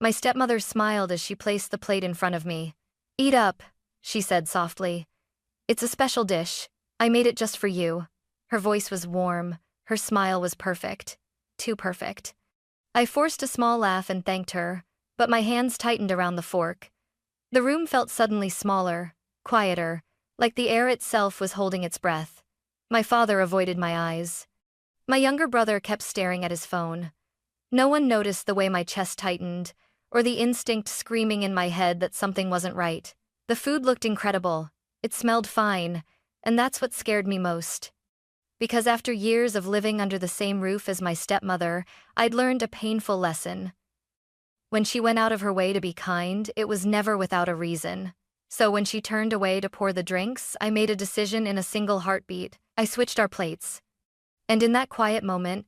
My stepmother smiled as she placed the plate in front of me. "Eat up," she said softly. "It's a special dish. I made it just for you." Her voice was warm, her smile was perfect. Too perfect. I forced a small laugh and thanked her, but my hands tightened around the fork. The room felt suddenly smaller, quieter, like the air itself was holding its breath. My father avoided my eyes. My younger brother kept staring at his phone. No one noticed the way my chest tightened, or the instinct screaming in my head that something wasn't right. The food looked incredible. It smelled fine, and that's what scared me most. Because after years of living under the same roof as my stepmother, I'd learned a painful lesson. When she went out of her way to be kind, it was never without a reason. So when she turned away to pour the drinks, I made a decision in a single heartbeat. I switched our plates. And in that quiet moment,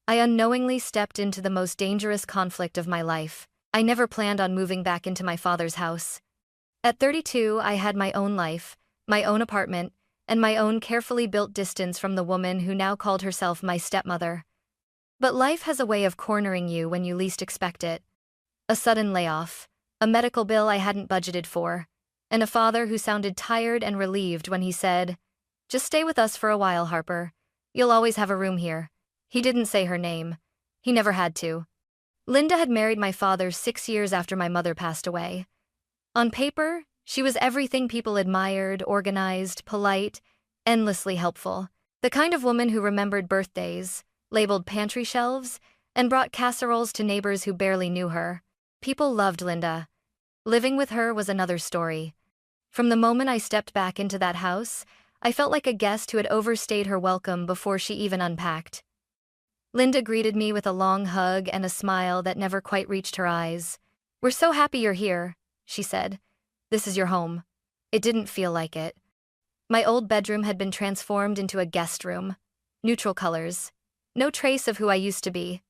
I unknowingly stepped into the most dangerous conflict of my life. I never planned on moving back into my father's house. At 32, I had my own life, my own apartment, and my own carefully built distance from the woman who now called herself my stepmother. But life has a way of cornering you when you least expect it. A sudden layoff, a medical bill I hadn't budgeted for, and a father who sounded tired and relieved when he said, "Just stay with us for a while, Harper. You'll always have a room here." He didn't say her name. He never had to. Linda had married my father 6 years after my mother passed away. On paper, she was everything people admired, organized, polite, endlessly helpful. The kind of woman who remembered birthdays, labeled pantry shelves, and brought casseroles to neighbors who barely knew her. People loved Linda. Living with her was another story. From the moment I stepped back into that house, I felt like a guest who had overstayed her welcome before she even unpacked. Linda greeted me with a long hug and a smile that never quite reached her eyes. "We're so happy you're here," she said. "This is your home." It didn't feel like it. My old bedroom had been transformed into a guest room. Neutral colors. No trace of who I used to be.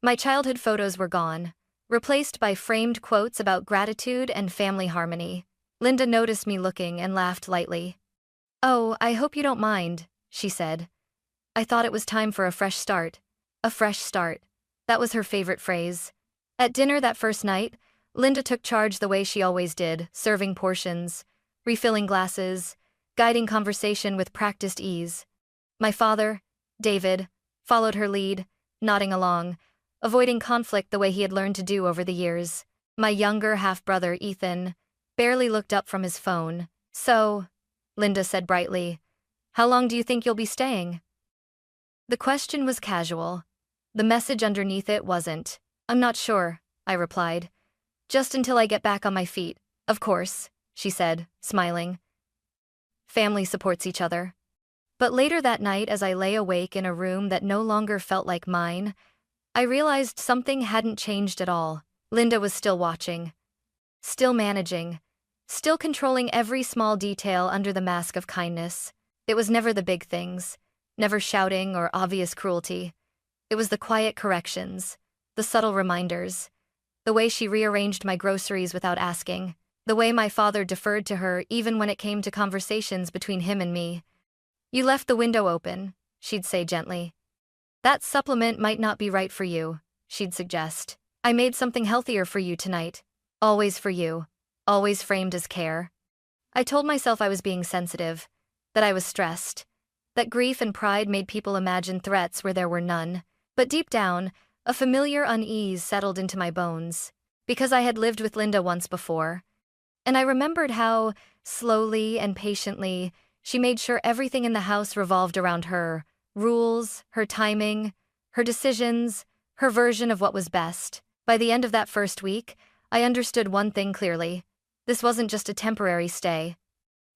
My childhood photos were gone, replaced by framed quotes about gratitude and family harmony. Linda noticed me looking and laughed lightly. "Oh, I hope you don't mind," she said. I thought it was time for a fresh start. A fresh start. That was her favorite phrase. At dinner that first night, Linda took charge the way she always did, serving portions, refilling glasses, guiding conversation with practiced ease. My father, David, followed her lead, nodding along, avoiding conflict the way he had learned to do over the years. My younger half-brother, Ethan, barely looked up from his phone. "So," Linda said brightly, "how long do you think you'll be staying?" The question was casual. The message underneath it wasn't. "I'm not sure," I replied. "Just until I get back on my feet." "Of course," she said, smiling. Family supports each other. But later that night, as I lay awake in a room that no longer felt like mine, I realized something hadn't changed at all. Linda was still watching. Still managing. Still controlling every small detail under the mask of kindness. It was never the big things. Never shouting or obvious cruelty. It was the quiet corrections, the subtle reminders, the way she rearranged my groceries without asking, the way my father deferred to her even when it came to conversations between him and me. "You left the window open," she'd say gently. "That supplement might not be right for you," she'd suggest. "I made something healthier for you tonight. Always for you. Always framed as care." I told myself I was being sensitive, that I was stressed, that grief and pride made people imagine threats where there were none. But deep down, a familiar unease settled into my bones, because I had lived with Linda once before. And I remembered how, slowly and patiently, she made sure everything in the house revolved around her: rules, her timing, her decisions, her version of what was best. By the end of that first week, I understood one thing clearly. This wasn't just a temporary stay.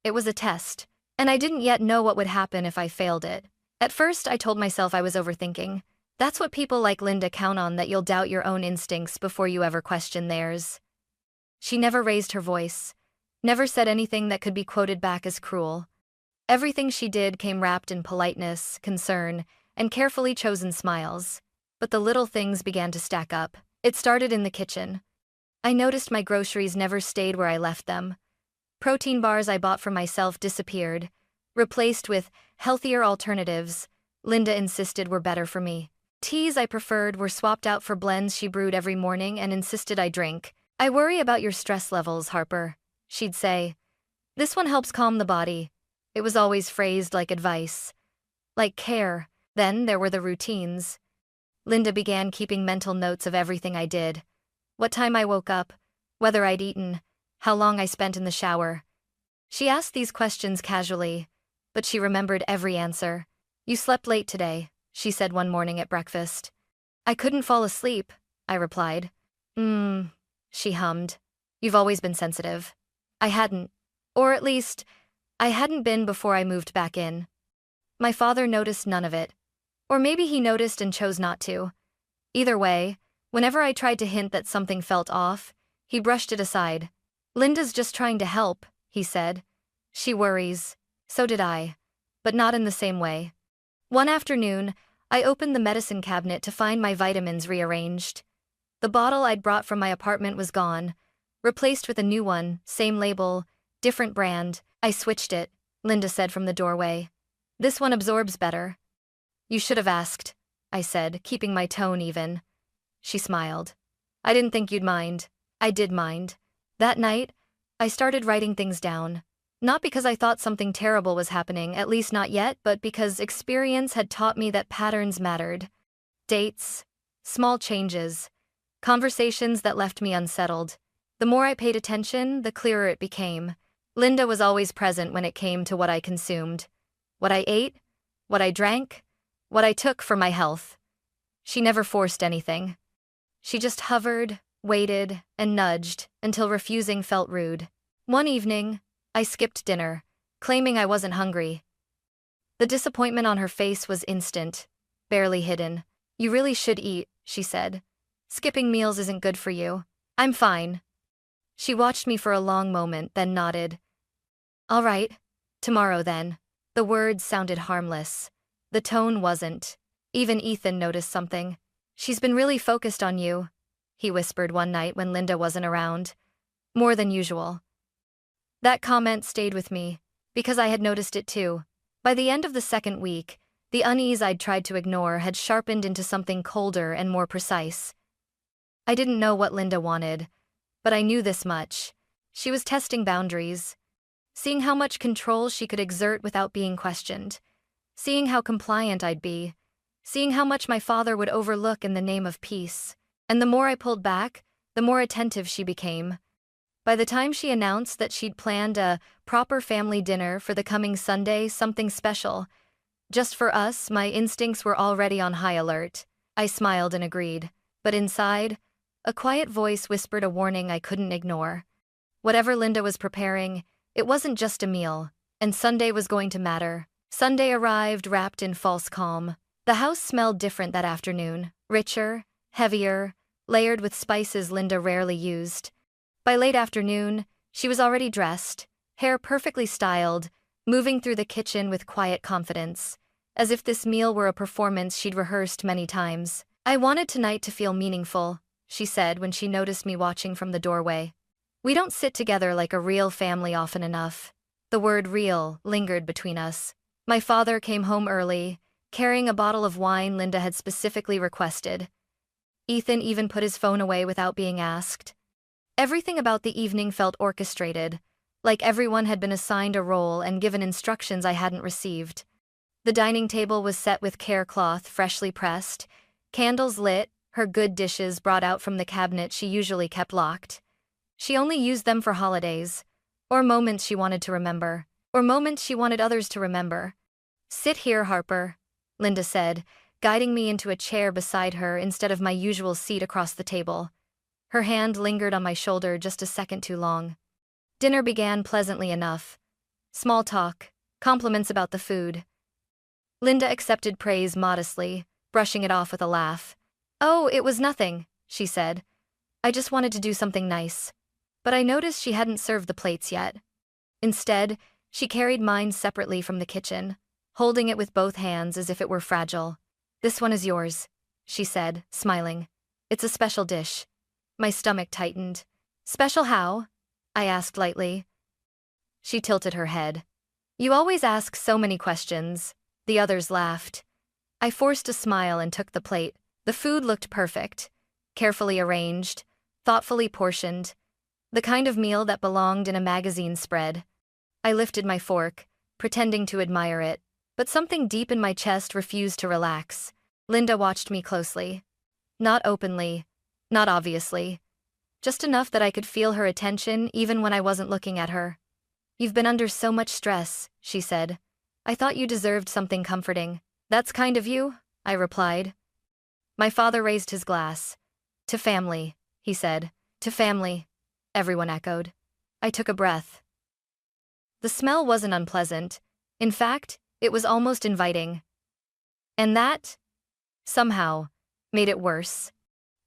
It was a test. And I didn't yet know what would happen if I failed it. At first, I told myself I was overthinking. That's what people like Linda count on, that you'll doubt your own instincts before you ever question theirs. She never raised her voice, never said anything that could be quoted back as cruel. Everything she did came wrapped in politeness, concern, and carefully chosen smiles. But the little things began to stack up. It started in the kitchen. I noticed my groceries never stayed where I left them. Protein bars I bought for myself disappeared, replaced with healthier alternatives Linda insisted were better for me. Teas I preferred were swapped out for blends she brewed every morning and insisted I drink. "I worry about your stress levels, Harper," she'd say. "This one helps calm the body." It was always phrased like advice, like care. Then there were the routines. Linda began keeping mental notes of everything I did. What time I woke up, whether I'd eaten, how long I spent in the shower. She asked these questions casually, but she remembered every answer. "You slept late today," she said one morning at breakfast. "I couldn't fall asleep," I replied. She hummed. "You've always been sensitive." I hadn't. Or at least, I hadn't been before I moved back in. My father noticed none of it. Or maybe he noticed and chose not to. Either way, whenever I tried to hint that something felt off, he brushed it aside. "Linda's just trying to help," he said. "She worries." So did I. But not in the same way. One afternoon, I opened the medicine cabinet to find my vitamins rearranged. The bottle I'd brought from my apartment was gone, replaced with a new one, same label, different brand. "I switched it," Linda said from the doorway. "This one absorbs better." "You should have asked," I said, keeping my tone even. She smiled. "I didn't think you'd mind." I did mind. That night, I started writing things down. Not because I thought something terrible was happening, at least not yet, but because experience had taught me that patterns mattered. Dates, small changes, conversations that left me unsettled. The more I paid attention, the clearer it became. Linda was always present when it came to what I consumed. What I ate, what I drank, what I took for my health. She never forced anything. She just hovered, waited, and nudged until refusing felt rude. One evening, I skipped dinner, claiming I wasn't hungry. The disappointment on her face was instant, barely hidden. "You really should eat," she said. "Skipping meals isn't good for you." "I'm fine." She watched me for a long moment, then nodded. "All right, tomorrow then." The words sounded harmless. The tone wasn't. Even Ethan noticed something. "She's been really focused on you," he whispered one night when Linda wasn't around. "More than usual." That comment stayed with me, because I had noticed it too. By the end of the second week, the unease I'd tried to ignore had sharpened into something colder and more precise. I didn't know what Linda wanted, but I knew this much. She was testing boundaries, seeing how much control she could exert without being questioned, seeing how compliant I'd be, seeing how much my father would overlook in the name of peace. And the more I pulled back, the more attentive she became. By the time she announced that she'd planned a proper family dinner for the coming Sunday, something special, just for us, my instincts were already on high alert. I smiled and agreed, but inside, a quiet voice whispered a warning I couldn't ignore. Whatever Linda was preparing, it wasn't just a meal, and Sunday was going to matter. Sunday arrived wrapped in false calm. The house smelled different that afternoon, richer, heavier, layered with spices Linda rarely used. By late afternoon, she was already dressed, hair perfectly styled, moving through the kitchen with quiet confidence, as if this meal were a performance she'd rehearsed many times. "I wanted tonight to feel meaningful," she said when she noticed me watching from the doorway. "We don't sit together like a real family often enough." The word real lingered between us. My father came home early, carrying a bottle of wine Linda had specifically requested. Ethan even put his phone away without being asked. Everything about the evening felt orchestrated, like everyone had been assigned a role and given instructions I hadn't received. The dining table was set with care cloth freshly pressed, candles lit, her good dishes brought out from the cabinet she usually kept locked. She only used them for holidays, or moments she wanted to remember, or moments she wanted others to remember. "Sit here, Harper," Linda said, guiding me into a chair beside her instead of my usual seat across the table. Her hand lingered on my shoulder just a second too long. Dinner began pleasantly enough. Small talk, compliments about the food. Linda accepted praise modestly, brushing it off with a laugh. "Oh, it was nothing," she said. "I just wanted to do something nice." But I noticed she hadn't served the plates yet. Instead, she carried mine separately from the kitchen, holding it with both hands as if it were fragile. "This one is yours," she said, smiling. "It's a special dish." My stomach tightened. "Special how?" I asked lightly. She tilted her head. "You always ask so many questions." The others laughed. I forced a smile and took the plate. The food looked perfect, carefully arranged, thoughtfully portioned, the kind of meal that belonged in a magazine spread. I lifted my fork, pretending to admire it, but something deep in my chest refused to relax. Linda watched me closely. Not openly, not obviously, just enough that I could feel her attention even when I wasn't looking at her. "You've been under so much stress," she said. "I thought you deserved something comforting." "That's kind of you," I replied. My father raised his glass. "To family," he said. "To family," everyone echoed. I took a breath. The smell wasn't unpleasant. In fact, it was almost inviting. And that, somehow, made it worse.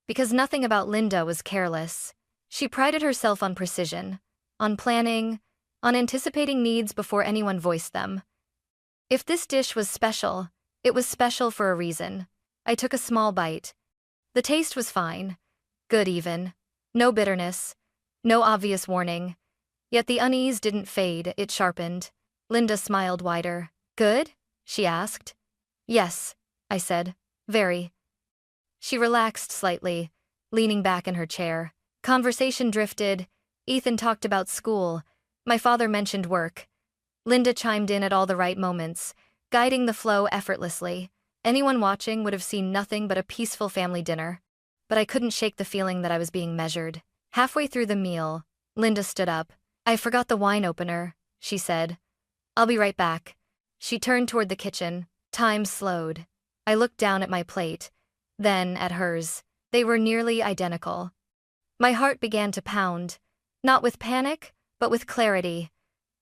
Because nothing about Linda was careless. She prided herself on precision, on planning, on anticipating needs before anyone voiced them. If this dish was special, it was special for a reason. I took a small bite. The taste was fine. Good even. No bitterness. No obvious warning. Yet the unease didn't fade, it sharpened. Linda smiled wider. "Good?" she asked. "Yes," I said. "Very." She relaxed slightly, leaning back in her chair. Conversation drifted. Ethan talked about school. My father mentioned work. Linda chimed in at all the right moments, guiding the flow effortlessly. Anyone watching would have seen nothing but a peaceful family dinner. But I couldn't shake the feeling that I was being measured. Halfway through the meal, Linda stood up. "I forgot the wine opener," she said. "I'll be right back." She turned toward the kitchen. Time slowed. I looked down at my plate, then at hers. They were nearly identical. My heart began to pound, not with panic, but with clarity.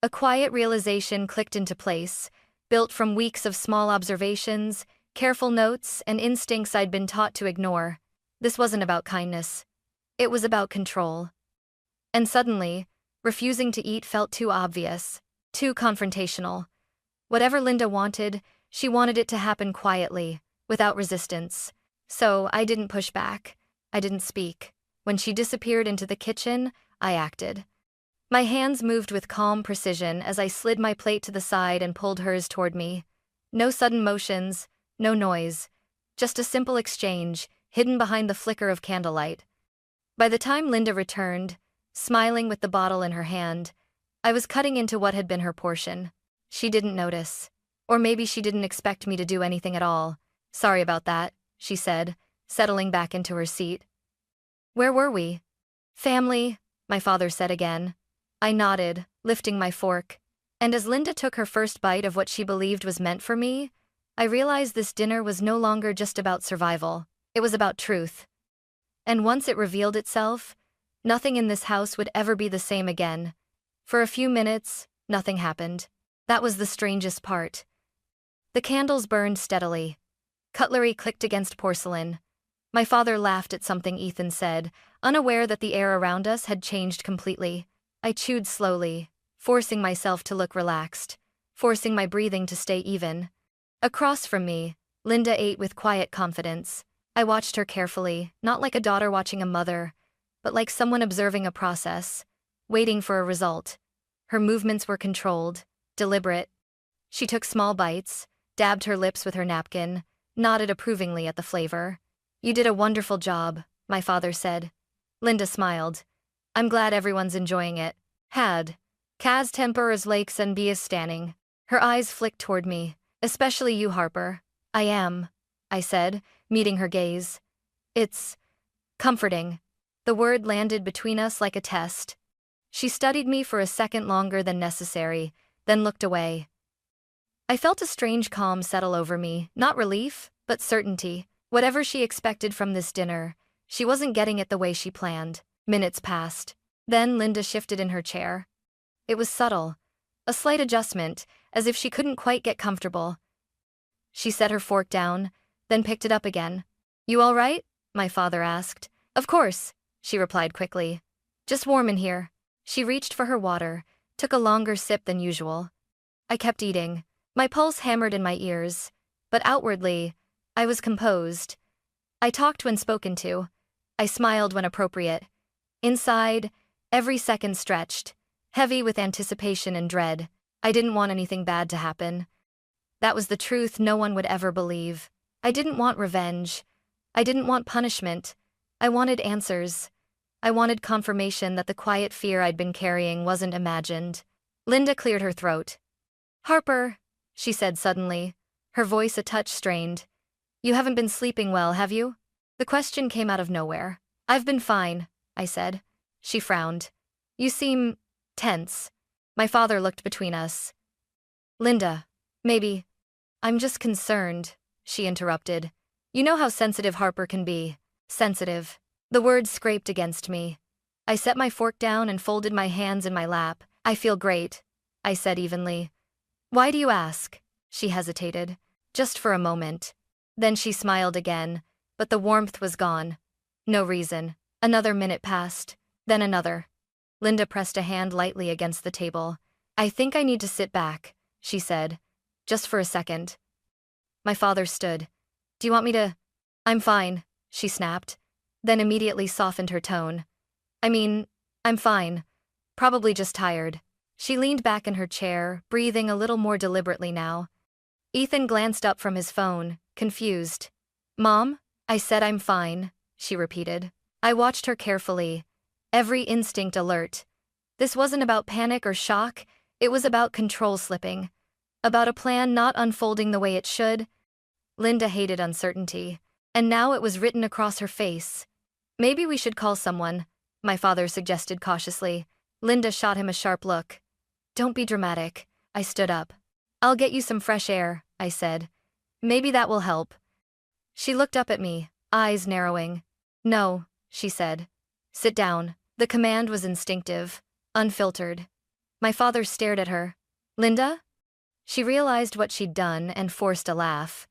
A quiet realization clicked into place, built from weeks of small observations, careful notes, and instincts I'd been taught to ignore. This wasn't about kindness. It was about control. And suddenly, refusing to eat felt too obvious, too confrontational. Whatever Linda wanted, she wanted it to happen quietly, without resistance. So I didn't push back. I didn't speak. When she disappeared into the kitchen, I acted. My hands moved with calm precision as I slid my plate to the side and pulled hers toward me. No sudden motions, no noise. Just a simple exchange, hidden behind the flicker of candlelight. By the time Linda returned, smiling with the bottle in her hand, I was cutting into what had been her portion. She didn't notice. Or maybe she didn't expect me to do anything at all. "Sorry about that," she said, settling back into her seat. "Where were we?" "Family," my father said again. I nodded, lifting my fork. And as Linda took her first bite of what she believed was meant for me, I realized this dinner was no longer just about survival. It was about truth. And once it revealed itself, nothing in this house would ever be the same again. For a few minutes, nothing happened. That was the strangest part. The candles burned steadily. Cutlery clicked against porcelain. My father laughed at something Ethan said, unaware that the air around us had changed completely. I chewed slowly, forcing myself to look relaxed, forcing my breathing to stay even. Across from me, Linda ate with quiet confidence. I watched her carefully, not like a daughter watching a mother, but like someone observing a process, waiting for a result. Her movements were controlled, deliberate. She took small bites, dabbed her lips with her napkin, nodded approvingly at the flavor. "You did a wonderful job," my father said. Linda smiled. "I'm glad everyone's enjoying it." Had. Kaz temper as lakes and be as standing. Her eyes flicked toward me. "Especially you, Harper." "I am," I said, meeting her gaze. "It's comforting." The word landed between us like a test. She studied me for a second longer than necessary, then looked away. I felt a strange calm settle over me, not relief, but certainty. Whatever she expected from this dinner, she wasn't getting it the way she planned. Minutes passed. Then Linda shifted in her chair. It was subtle. A slight adjustment, as if she couldn't quite get comfortable. She set her fork down, then picked it up again. "You all right?" my father asked. "Of course," she replied quickly. "Just warm in here." She reached for her water, took a longer sip than usual. I kept eating. My pulse hammered in my ears, but outwardly, I was composed. I talked when spoken to. I smiled when appropriate. Inside, every second stretched, heavy with anticipation and dread. I didn't want anything bad to happen. That was the truth no one would ever believe. I didn't want revenge. I didn't want punishment. I wanted answers. I wanted confirmation that the quiet fear I'd been carrying wasn't imagined. Linda cleared her throat. "Harper," she said suddenly, her voice a touch strained. "You haven't been sleeping well, have you?" The question came out of nowhere. "I've been fine," I said. She frowned. "You seem tense." My father looked between us. "Linda, maybe." "I'm just concerned," she interrupted. "You know how sensitive Harper can be." Sensitive. The words scraped against me. I set my fork down and folded my hands in my lap. "I feel great," I said evenly. "Why do you ask?" She hesitated. Just for a moment. Then she smiled again, but the warmth was gone. "No reason." Another minute passed, then another. Linda pressed a hand lightly against the table. "I think I need to sit back," she said. "Just for a second." My father stood. "Do you want me to—" "I'm fine," she snapped, then immediately softened her tone. I'm fine. Probably just tired." She leaned back in her chair, breathing a little more deliberately now. Ethan glanced up from his phone, confused. "Mom?" "I said I'm fine," she repeated. I watched her carefully, every instinct alert. This wasn't about panic or shock, it was about control slipping. About a plan not unfolding the way it should. Linda hated uncertainty, and now it was written across her face. "Maybe we should call someone," my father suggested cautiously. Linda shot him a sharp look. "Don't be dramatic." I stood up. "I'll get you some fresh air," I said. "Maybe that will help." She looked up at me, eyes narrowing. "No," she said. "Sit down." The command was instinctive, unfiltered. My father stared at her. "Linda?" She realized what she'd done and forced a laugh.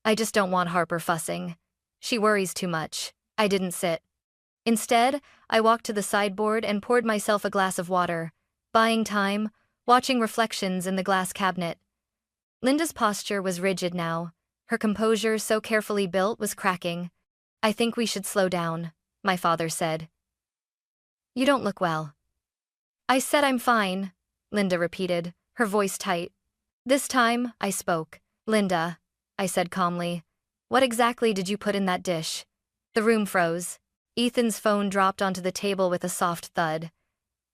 "I just don't want Harper fussing. She worries too much." I didn't sit. Instead, I walked to the sideboard and poured myself a glass of water, buying time, watching reflections in the glass cabinet. Linda's posture was rigid now. Her composure, so carefully built, was cracking. "I think we should slow down," my father said. "You don't look well." "I said I'm fine," Linda repeated, her voice tight. This time, I spoke. "Linda," I said calmly, "what exactly did you put in that dish?" The room froze. Ethan's phone dropped onto the table with a soft thud.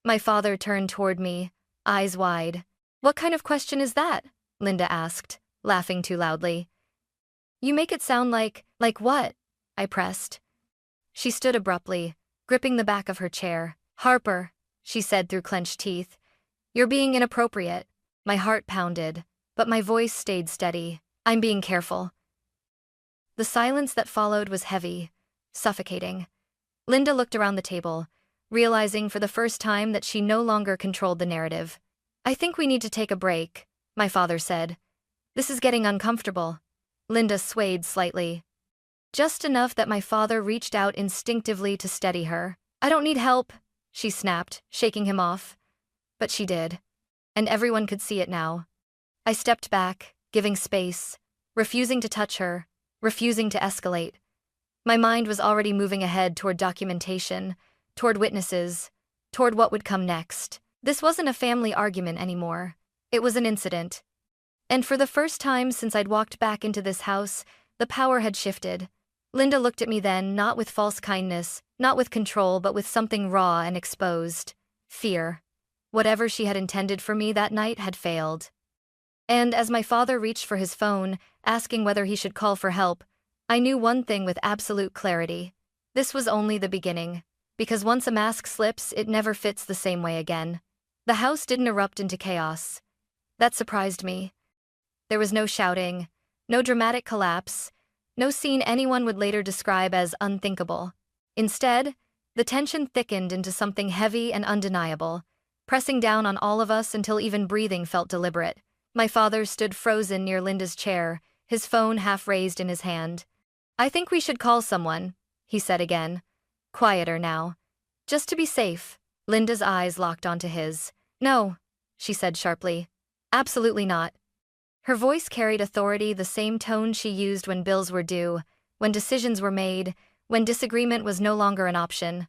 My father turned toward me, eyes wide. "What kind of question is that?" Linda asked, laughing too loudly. "You make it sound like what?" I pressed. She stood abruptly, gripping the back of her chair. "Harper," she said through clenched teeth, "you're being inappropriate." My heart pounded, but my voice stayed steady. "I'm being careful." The silence that followed was heavy, suffocating. Linda looked around the table, realizing for the first time that she no longer controlled the narrative. "I think we need to take a break," my father said. "This is getting uncomfortable." Linda swayed slightly. Just enough that my father reached out instinctively to steady her. "I don't need help," she snapped, shaking him off. But she did. And everyone could see it now. I stepped back, giving space, refusing to touch her, refusing to escalate. My mind was already moving ahead toward documentation, toward witnesses, toward what would come next. This wasn't a family argument anymore. It was an incident. And for the first time since I'd walked back into this house, the power had shifted. Linda looked at me then, not with false kindness, not with control, but with something raw and exposed. Fear. Whatever she had intended for me that night had failed. And as my father reached for his phone, asking whether he should call for help, I knew one thing with absolute clarity. This was only the beginning. Because once a mask slips, it never fits the same way again. The house didn't erupt into chaos. That surprised me. There was no shouting, no dramatic collapse, no scene anyone would later describe as unthinkable. Instead, the tension thickened into something heavy and undeniable, pressing down on all of us until even breathing felt deliberate. My father stood frozen near Linda's chair, his phone half raised in his hand. "I think we should call someone," he said again. Quieter now. "Just to be safe." Linda's eyes locked onto his. "No," she said sharply. "Absolutely not." Her voice carried authority, the same tone she used when bills were due, when decisions were made, when disagreement was no longer an option.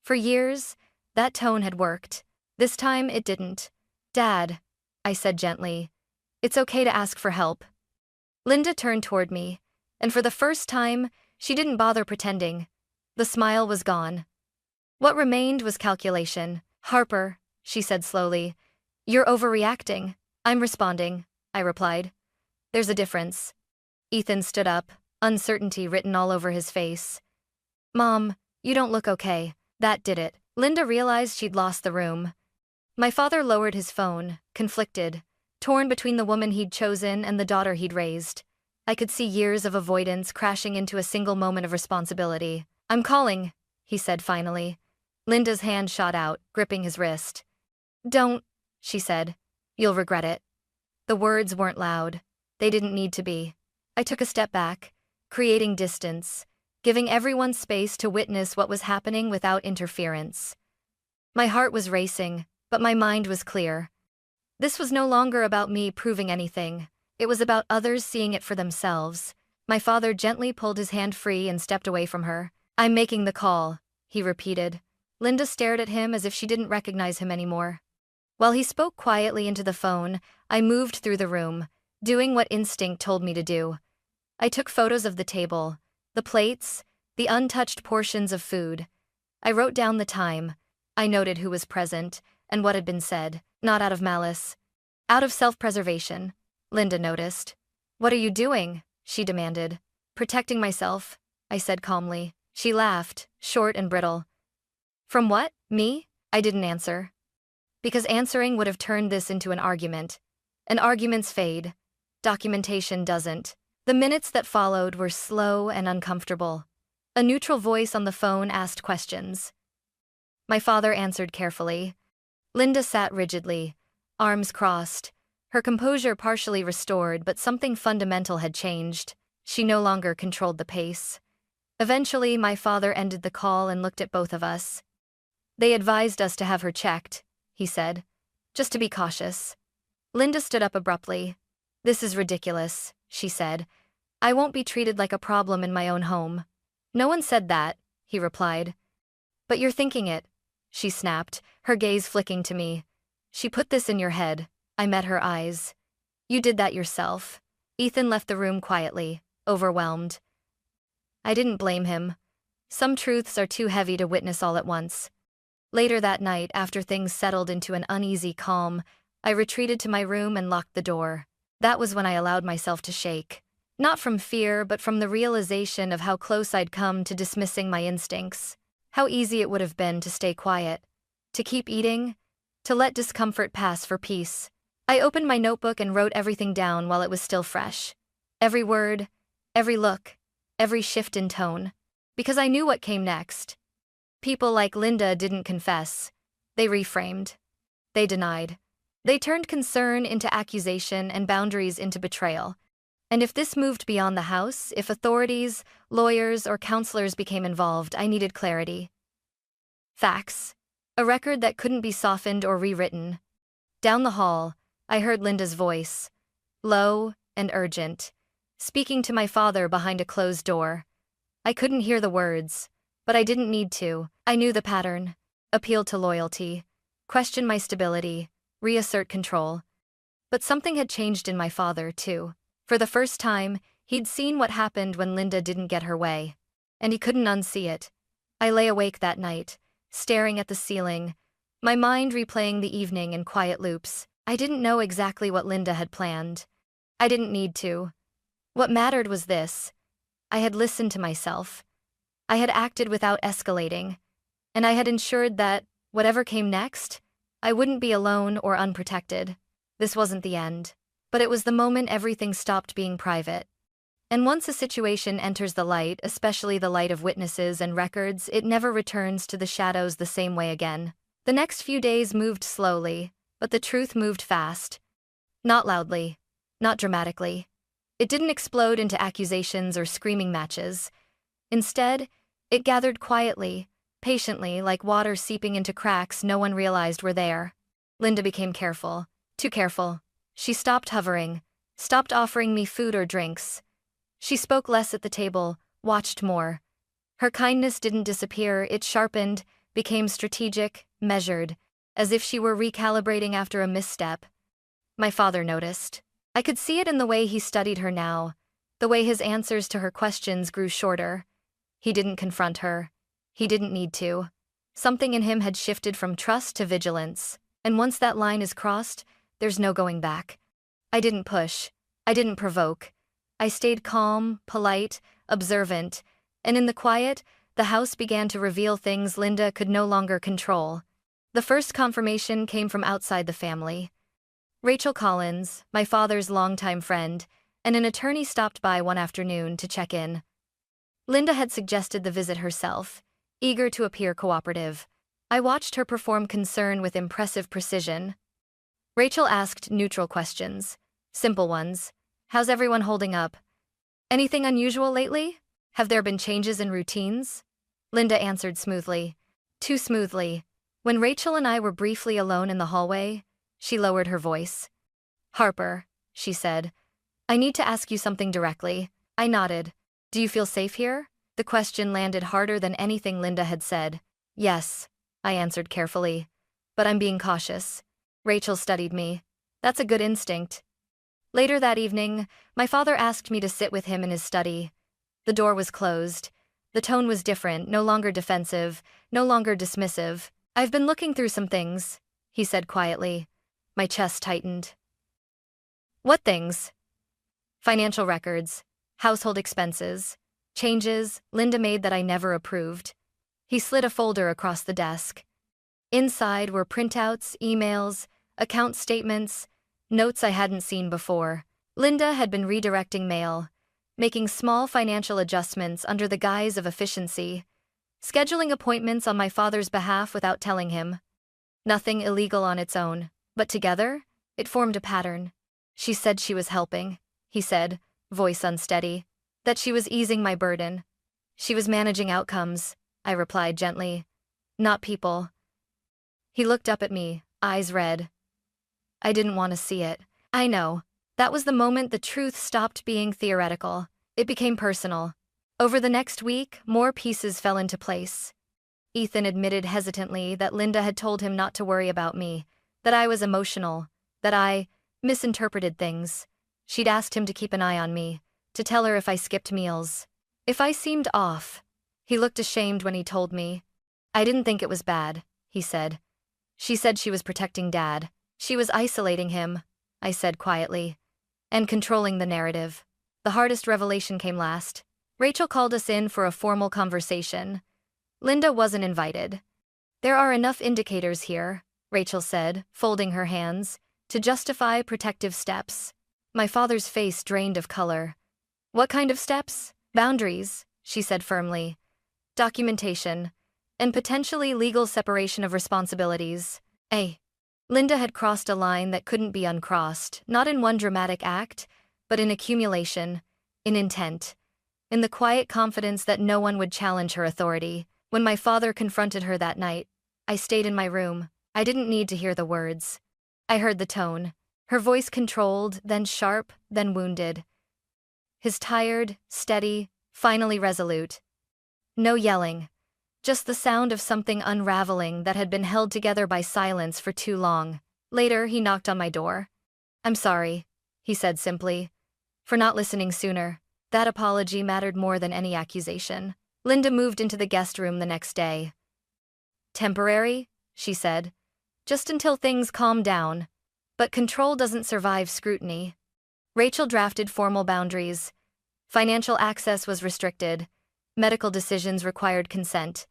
For years, that tone had worked. This time it didn't. "Dad," I said gently, "it's okay to ask for help." Linda turned toward me, And for the first time, she didn't bother pretending. The smile was gone. What remained was calculation. "Harper," she said slowly, "you're overreacting." "I'm responding," I replied. "There's a difference." Ethan stood up, uncertainty written all over his face. "Mom, you don't look okay." That did it. Linda realized she'd lost the room. My father lowered his phone, conflicted, torn between the woman he'd chosen and the daughter he'd raised. I could see years of avoidance crashing into a single moment of responsibility. "I'm calling," he said finally. Linda's hand shot out, gripping his wrist. "Don't," she said. "You'll regret it." The words weren't loud. They didn't need to be. I took a step back, creating distance, giving everyone space to witness what was happening without interference. My heart was racing, but my mind was clear. This was no longer about me proving anything. It was about others seeing it for themselves. My father gently pulled his hand free and stepped away from her. "I'm making the call," he repeated. Linda stared at him as if she didn't recognize him anymore. While he spoke quietly into the phone, I moved through the room, doing what instinct told me to do. I took photos of the table, the plates, the untouched portions of food. I wrote down the time. I noted who was present and what had been said, not out of malice. Out of self-preservation. Linda noticed. "What are you doing?" she demanded. "Protecting myself," I said calmly. She laughed, short and brittle. "From what? Me?" I didn't answer. Because answering would have turned this into an argument. And arguments fade. Documentation doesn't. The minutes that followed were slow and uncomfortable. A neutral voice on the phone asked questions. My father answered carefully. Linda sat rigidly, arms crossed, her composure partially restored, but something fundamental had changed. She no longer controlled the pace. Eventually, my father ended the call and looked at both of us. "They advised us to have her checked," he said, "just to be cautious." Linda stood up abruptly. "This is ridiculous," she said. "I won't be treated like a problem in my own home." "No one said that," he replied. "But you're thinking it," she snapped, her gaze flicking to me. "She put this in your head." I met her eyes. "You did that yourself." Ethan left the room quietly, overwhelmed. I didn't blame him. Some truths are too heavy to witness all at once. Later that night, after things settled into an uneasy calm, I retreated to my room and locked the door. That was when I allowed myself to shake. Not from fear, but from the realization of how close I'd come to dismissing my instincts. How easy it would have been to stay quiet, to keep eating, to let discomfort pass for peace. I opened my notebook and wrote everything down while it was still fresh. Every word, every look, every shift in tone. Because I knew what came next. People like Linda didn't confess. They reframed. They denied. They turned concern into accusation and boundaries into betrayal. And if this moved beyond the house, if authorities, lawyers, or counselors became involved, I needed clarity. Facts. A record that couldn't be softened or rewritten. Down the hall, I heard Linda's voice, low and urgent, speaking to my father behind a closed door. I couldn't hear the words, but I didn't need to. I knew the pattern. Appeal to loyalty, question my stability, reassert control. But something had changed in my father, too. For the first time, he'd seen what happened when Linda didn't get her way. And he couldn't unsee it. I lay awake that night, staring at the ceiling, my mind replaying the evening in quiet loops. I didn't know exactly what Linda had planned. I didn't need to. What mattered was this. I had listened to myself. I had acted without escalating. And I had ensured that, whatever came next, I wouldn't be alone or unprotected. This wasn't the end. But it was the moment everything stopped being private. And once a situation enters the light, especially the light of witnesses and records, it never returns to the shadows the same way again. The next few days moved slowly, but the truth moved fast. Not loudly, not dramatically. It didn't explode into accusations or screaming matches. Instead, it gathered quietly, patiently, like water seeping into cracks no one realized were there. Linda became careful, too careful. She stopped hovering, stopped offering me food or drinks. She spoke less at the table, watched more. Her kindness didn't disappear, it sharpened, became strategic, measured, as if she were recalibrating after a misstep. My father noticed. I could see it in the way he studied her now, The way his answers to her questions grew shorter. He didn't confront her. He didn't need to. Something in him had shifted from trust to vigilance, and once that line is crossed, there's no going back. I didn't push. I didn't provoke. I stayed calm, polite, observant, and in the quiet, the house began to reveal things Linda could no longer control. The first confirmation came from outside the family. Rachel Collins, my father's longtime friend, and an attorney stopped by one afternoon to check in. Linda had suggested the visit herself, eager to appear cooperative. I watched her perform concern with impressive precision. Rachel asked neutral questions, simple ones. How's everyone holding up? Anything unusual lately? Have there been changes in routines? Linda answered smoothly. Too smoothly. When Rachel and I were briefly alone in the hallway, she lowered her voice. Harper, she said, I need to ask you something directly. I nodded. Do you feel safe here? The question landed harder than anything Linda had said. Yes, I answered carefully. But I'm being cautious. Rachel studied me. That's a good instinct. Later that evening, my father asked me to sit with him in his study. The door was closed. The tone was different, no longer defensive, no longer dismissive. I've been looking through some things, he said quietly. My chest tightened. What things? Financial records, household expenses, changes Linda made that I never approved. He slid a folder across the desk. Inside were printouts, emails, account statements, notes I hadn't seen before. Linda had been redirecting mail, making small financial adjustments under the guise of efficiency, scheduling appointments on my father's behalf without telling him. Nothing illegal on its own, but together, it formed a pattern. She said she was helping, he said, voice unsteady, that she was easing my burden. She was managing outcomes, I replied gently, not people. He looked up at me, eyes red. I didn't want to see it. I know. That was the moment the truth stopped being theoretical. It became personal. Over the next week, more pieces fell into place. Ethan admitted hesitantly that Linda had told him not to worry about me, that I was emotional, that I misinterpreted things. She'd asked him to keep an eye on me, to tell her if I skipped meals, if I seemed off. He looked ashamed when he told me. I didn't think it was bad, he said. She said she was protecting Dad. She was isolating him, I said quietly, and controlling the narrative. The hardest revelation came last. Rachel called us in for a formal conversation. Linda wasn't invited. There are enough indicators here, Rachel said, folding her hands, to justify protective steps. My father's face drained of color. What kind of steps? Boundaries, she said firmly. Documentation, and potentially legal separation of responsibilities. Linda had crossed a line that couldn't be uncrossed, not in one dramatic act, but in accumulation, in intent, in the quiet confidence that no one would challenge her authority. When my father confronted her that night, I stayed in my room. I didn't need to hear the words. I heard the tone. Her voice controlled, then sharp, then wounded. His tired, steady, finally resolute. No yelling. Just the sound of something unraveling that had been held together by silence for too long. Later, he knocked on my door. I'm sorry, he said simply, for not listening sooner. That apology mattered more than any accusation. Linda moved into the guest room the next day. Temporary, she said. Just until things calm down. But control doesn't survive scrutiny. Rachel drafted formal boundaries. Financial access was restricted. Medical decisions required consent.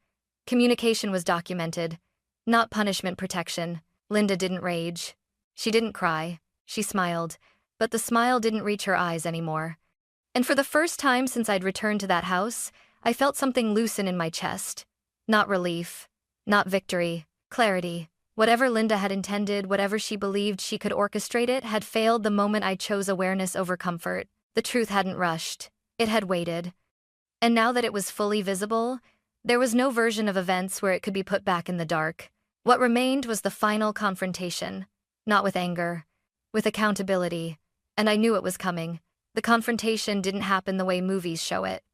Communication was documented, not punishment protection. Linda didn't rage. She didn't cry. She smiled, but the smile didn't reach her eyes anymore. And for the first time since I'd returned to that house, I felt something loosen in my chest. Not relief, not victory, clarity. Whatever Linda had intended, whatever she believed she could orchestrate it, had failed the moment I chose awareness over comfort. The truth hadn't rushed. It had waited. And now that it was fully visible, there was no version of events where it could be put back in the dark. What remained was the final confrontation. Not with anger, with accountability. And I knew it was coming. The confrontation didn't happen the way movies show it.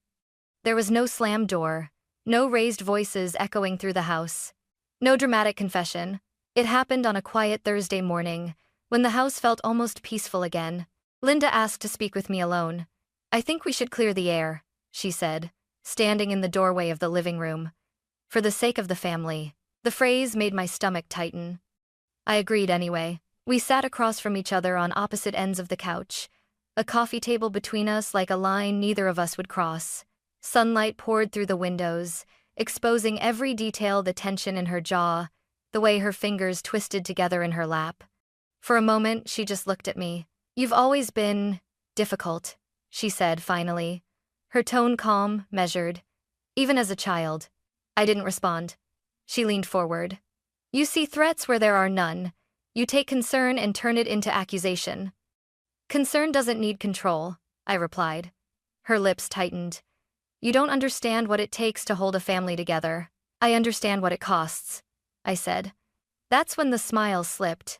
There was no slammed door, no raised voices echoing through the house, no dramatic confession. It happened on a quiet Thursday morning, when the house felt almost peaceful again. Linda asked to speak with me alone. I think we should clear the air, she said, standing in the doorway of the living room. For the sake of the family. The phrase made my stomach tighten. I agreed anyway. We sat across from each other on opposite ends of the couch, a coffee table between us like a line neither of us would cross. Sunlight poured through the windows, exposing every detail, the tension in her jaw, the way her fingers twisted together in her lap. For a moment, she just looked at me. You've always been difficult, she said finally, her tone calm, measured. Even as a child. I didn't respond. She leaned forward. You see threats where there are none. You take concern and turn it into accusation. Concern doesn't need control, I replied. Her lips tightened. You don't understand what it takes to hold a family together. I understand what it costs, I said. That's when the smile slipped.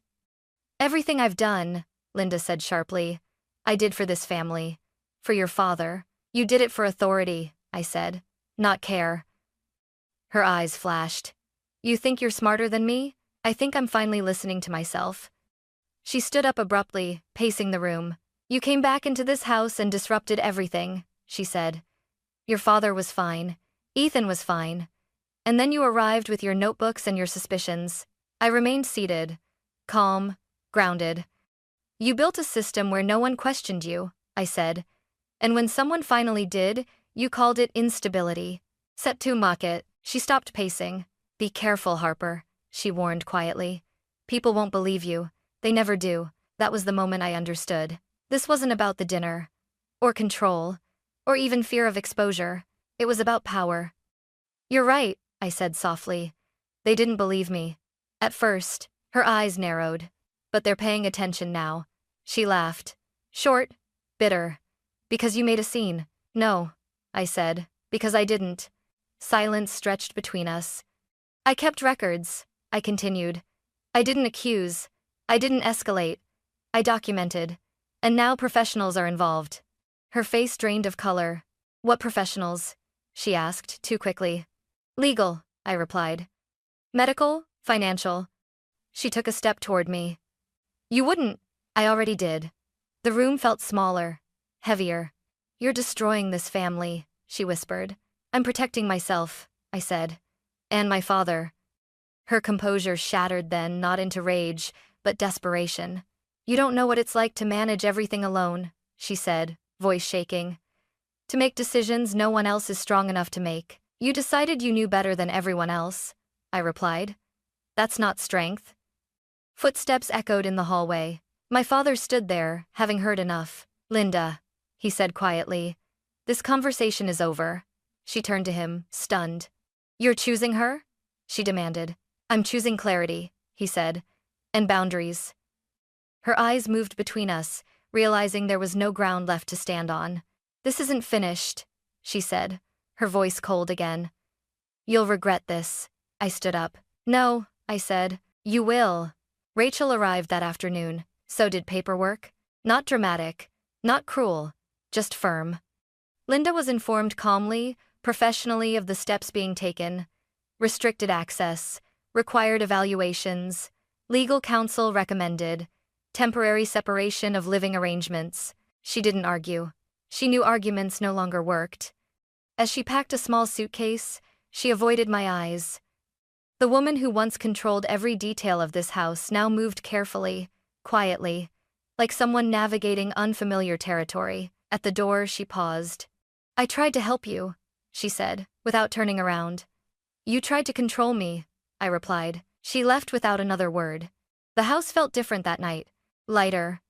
Everything I've done, Linda said sharply, I did for this family. For your father. You did it for authority, I said. Not care. Her eyes flashed. You think you're smarter than me? I think I'm finally listening to myself. She stood up abruptly, pacing the room. You came back into this house and disrupted everything, she said. Your father was fine. Ethan was fine. And then you arrived with your notebooks and your suspicions. I remained seated, calm, grounded. You built a system where no one questioned you, I said. And when someone finally did, you called it instability. Set to mock it. She stopped pacing. Be careful, Harper, she warned quietly. People won't believe you. They never do. That was the moment I understood. This wasn't about the dinner, or control, or even fear of exposure. It was about power. You're right, I said softly. They didn't believe me. At first, her eyes narrowed. But they're paying attention now. She laughed. Short, bitter. Because you made a scene. No, I said, because I didn't. Silence stretched between us. I kept records, I continued. I didn't accuse. I didn't escalate. I documented. And now professionals are involved. Her face drained of color. What professionals? She asked, too quickly. Legal, I replied. Medical, financial. She took a step toward me. You wouldn't. I already did. The room felt smaller, heavier. You're destroying this family, she whispered. I'm protecting myself, I said. And my father. Her composure shattered then, not into rage, but desperation. You don't know what it's like to manage everything alone, she said, voice shaking. To make decisions no one else is strong enough to make. You decided you knew better than everyone else, I replied. That's not strength. Footsteps echoed in the hallway. My father stood there, having heard enough. Linda, he said quietly. This conversation is over. She turned to him, stunned. You're choosing her? She demanded. I'm choosing clarity, he said. And boundaries. Her eyes moved between us, realizing there was no ground left to stand on. This isn't finished, she said, her voice cold again. You'll regret this. I stood up. No, I said. You will. Rachel arrived that afternoon. So did paperwork. Not dramatic, not cruel, just firm. Linda was informed calmly, professionally of the steps being taken. Restricted access, required evaluations, legal counsel recommended, temporary separation of living arrangements. She didn't argue. She knew arguments no longer worked. As she packed a small suitcase, she avoided my eyes. The woman who once controlled every detail of this house now moved carefully, quietly, like someone navigating unfamiliar territory. At the door, she paused. I tried to help you, she said, without turning around. You tried to control me, I replied. She left without another word. The house felt different that night, lighter.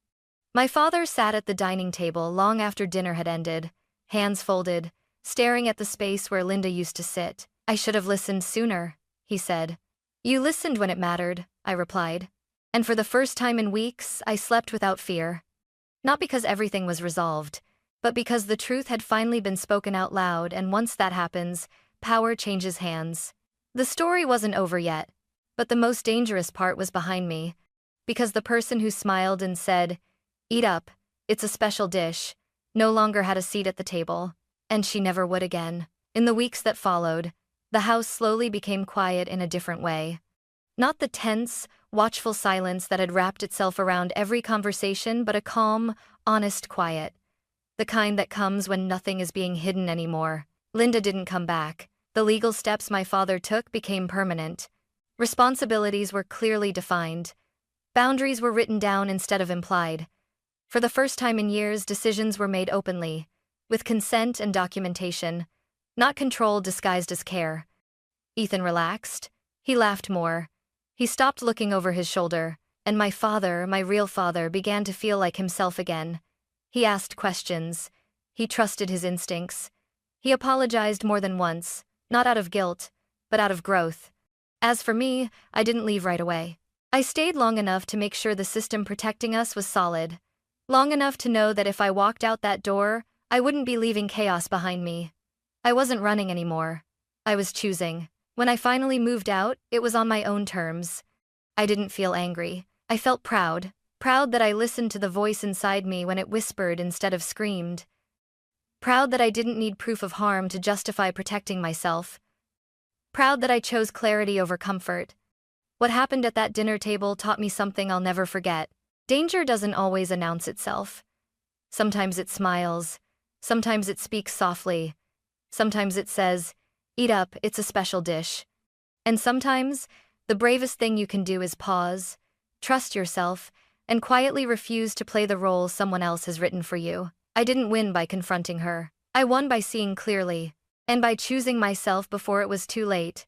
My father sat at the dining table long after dinner had ended, hands folded, staring at the space where Linda used to sit. I should have listened sooner, he said. You listened when it mattered, I replied. And for the first time in weeks, I slept without fear. Not because everything was resolved, but because the truth had finally been spoken out loud, and once that happens, power changes hands. The story wasn't over yet, but the most dangerous part was behind me, because the person who smiled and said, "Eat up, it's a special dish," no longer had a seat at the table, and she never would again. In the weeks that followed, the house slowly became quiet in a different way. Not the tense, watchful silence that had wrapped itself around every conversation, but a calm, honest quiet. The kind that comes when nothing is being hidden anymore. Linda didn't come back. The legal steps my father took became permanent. Responsibilities were clearly defined. Boundaries were written down instead of implied. For the first time in years, decisions were made openly, with consent and documentation, not control disguised as care. Ethan relaxed. He laughed more. He stopped looking over his shoulder, and my father, my real father, began to feel like himself again. He asked questions. He trusted his instincts. He apologized more than once, not out of guilt, but out of growth. As for me, I didn't leave right away. I stayed long enough to make sure the system protecting us was solid. Long enough to know that if I walked out that door, I wouldn't be leaving chaos behind me. I wasn't running anymore. I was choosing. When I finally moved out, it was on my own terms. I didn't feel angry. I felt proud. Proud that I listened to the voice inside me when it whispered instead of screamed. Proud that I didn't need proof of harm to justify protecting myself. Proud that I chose clarity over comfort. What happened at that dinner table taught me something I'll never forget. Danger doesn't always announce itself. Sometimes it smiles. Sometimes it speaks softly. Sometimes it says, "Eat up, it's a special dish." And sometimes, the bravest thing you can do is pause, trust yourself, and quietly refuse to play the role someone else has written for you. I didn't win by confronting her. I won by seeing clearly, and by choosing myself before it was too late.